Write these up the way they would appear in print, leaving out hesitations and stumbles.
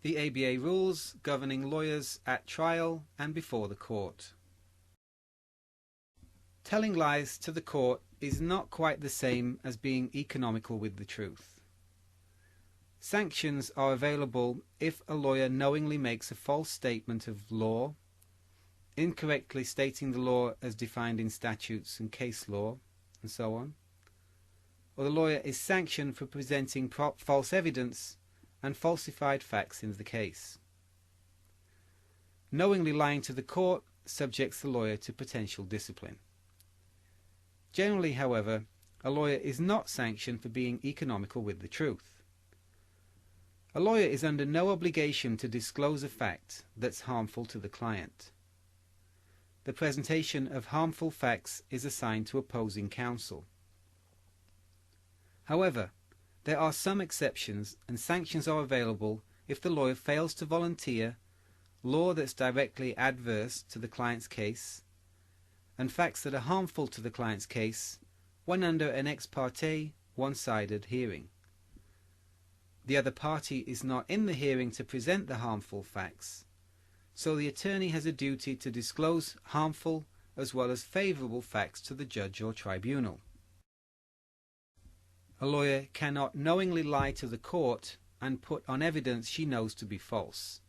The ABA rules governing lawyers at trial and before the court. Telling lies to the court is not quite the same as being economical with the truth. Sanctions are available if a lawyer knowingly makes a false statement of law, incorrectly stating the law as defined in statutes and case law, and so on, or the lawyer is sanctioned for presenting false evidence and falsified facts in the case. Knowingly lying to the court subjects the lawyer to potential discipline. Generally, however, a lawyer is not sanctioned for being economical with the truth. A lawyer is under no obligation to disclose a fact that's harmful to the client. The presentation of harmful facts is assigned to opposing counsel. However, there are some exceptions, and sanctions are available if the lawyer fails to volunteer law that's directly adverse to the client's case and facts that are harmful to the client's case when under an ex parte, one-sided hearing. The other party is not in the hearing to present the harmful facts, so the attorney has a duty to disclose harmful as well as favorable facts to the judge or tribunal. A lawyer cannot knowingly lie to the court and put on evidence she knows to be false.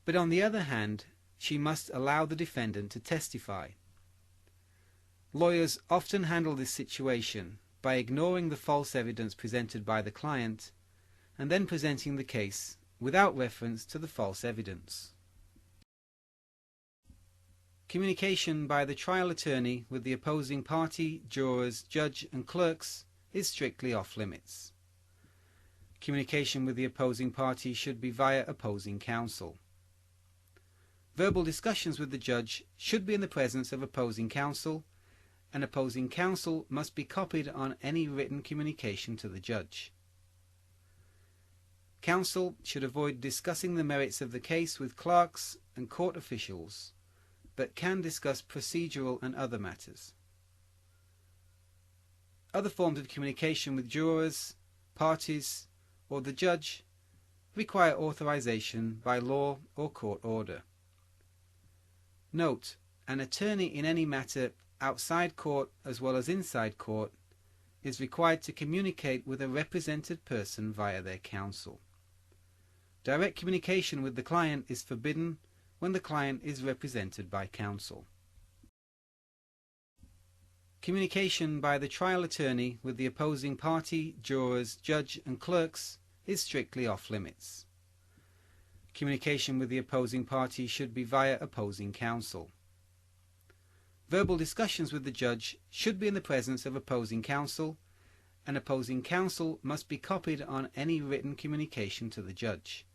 But on the other hand, she must allow the defendant to testify. Lawyers often handle this situation by ignoring the false evidence presented by the client and then presenting the case without reference to the false evidence. Communication by the trial attorney with the opposing party, jurors, judge and clerks is strictly off limits. Communication with the opposing party should be via opposing counsel. Verbal discussions with the judge should be in the presence of opposing counsel, and opposing counsel must be copied on any written communication to the judge. Counsel should avoid discussing the merits of the case with clerks and court officials, but can discuss procedural and other matters. Other forms of communication with jurors, parties, or the judge require authorization by law or court order. Note: an attorney in any matter outside court as well as inside court is required to communicate with a represented person via their counsel. Direct communication with the client is forbidden when the client is represented by counsel. Communication by the trial attorney with the opposing party, jurors, judge and clerks is strictly off limits. Communication with the opposing party should be via opposing counsel. Verbal discussions with the judge should be in the presence of opposing counsel, and opposing counsel must be copied on any written communication to the judge.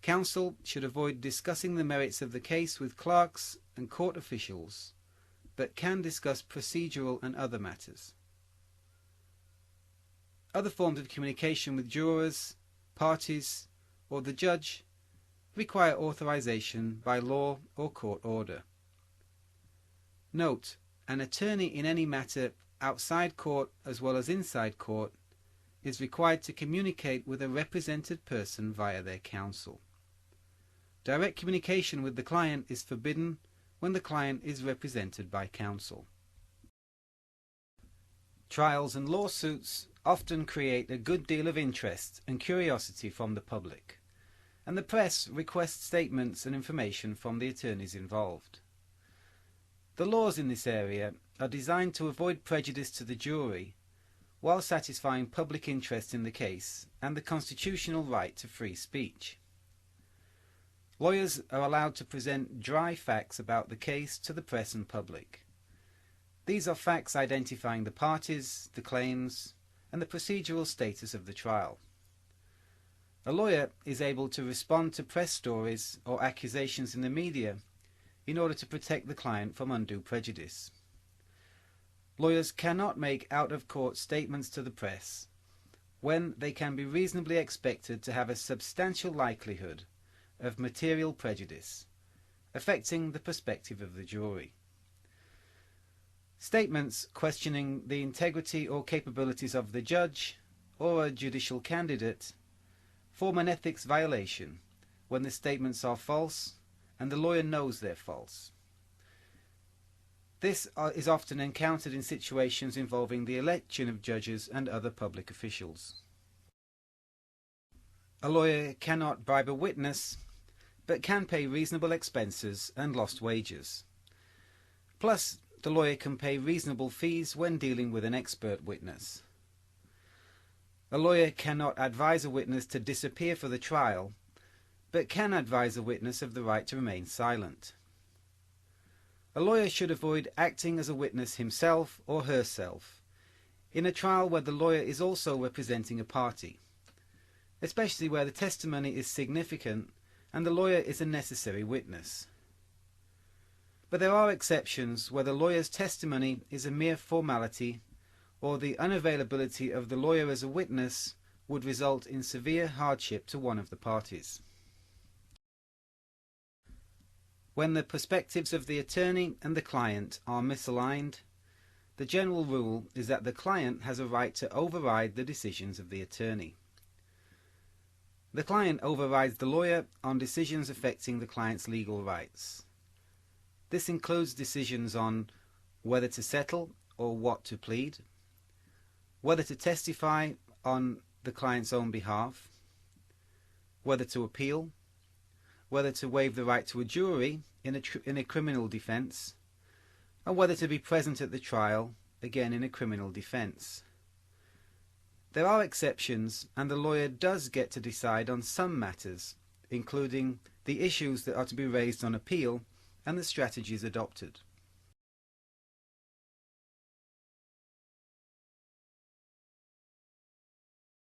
Counsel should avoid discussing the merits of the case with clerks and court officials, but can discuss procedural and other matters. Other forms of communication with jurors, parties, or the judge require authorization by law or court order. Note: an attorney in any matter outside court as well as inside court is required to communicate with a represented person via their counsel. Direct communication with the client is forbidden when the client is represented by counsel. Trials and lawsuits often create a good deal of interest and curiosity from the public, and the press requests statements and information from the attorneys involved. The laws in this area are designed to avoid prejudice to the jury while satisfying public interest in the case and the constitutional right to free speech. Lawyers are allowed to present dry facts about the case to the press and public. These are facts identifying the parties, the claims, and the procedural status of the trial. A lawyer is able to respond to press stories or accusations in the media in order to protect the client from undue prejudice. Lawyers cannot make out-of-court statements to the press when they can be reasonably expected to have a substantial likelihood of material prejudice, affecting the perspective of the jury. Statements questioning the integrity or capabilities of the judge or a judicial candidate, form an ethics violation when the statements are false and the lawyer knows they're false. This is often encountered in situations involving the election of judges and other public officials. A lawyer cannot bribe a witness, but can pay reasonable expenses and lost wages. Plus, the lawyer can pay reasonable fees when dealing with an expert witness. A lawyer cannot advise a witness to disappear for the trial, but can advise a witness of the right to remain silent. A lawyer should avoid acting as a witness himself or herself in a trial where the lawyer is also representing a party, especially where the testimony is significant and the lawyer is a necessary witness. But there are exceptions where the lawyer's testimony is a mere formality, or the unavailability of the lawyer as a witness would result in severe hardship to one of the parties. When the perspectives of the attorney and the client are misaligned, the general rule is that the client has a right to override the decisions of the attorney. The client overrides the lawyer on decisions affecting the client's legal rights. This includes decisions on whether to settle or what to plead, whether to testify on the client's own behalf, whether to appeal, whether to waive the right to a jury in a criminal defence, and whether to be present at the trial, again in a criminal defence. There are exceptions, and the lawyer does get to decide on some matters, including the issues that are to be raised on appeal and the strategies adopted.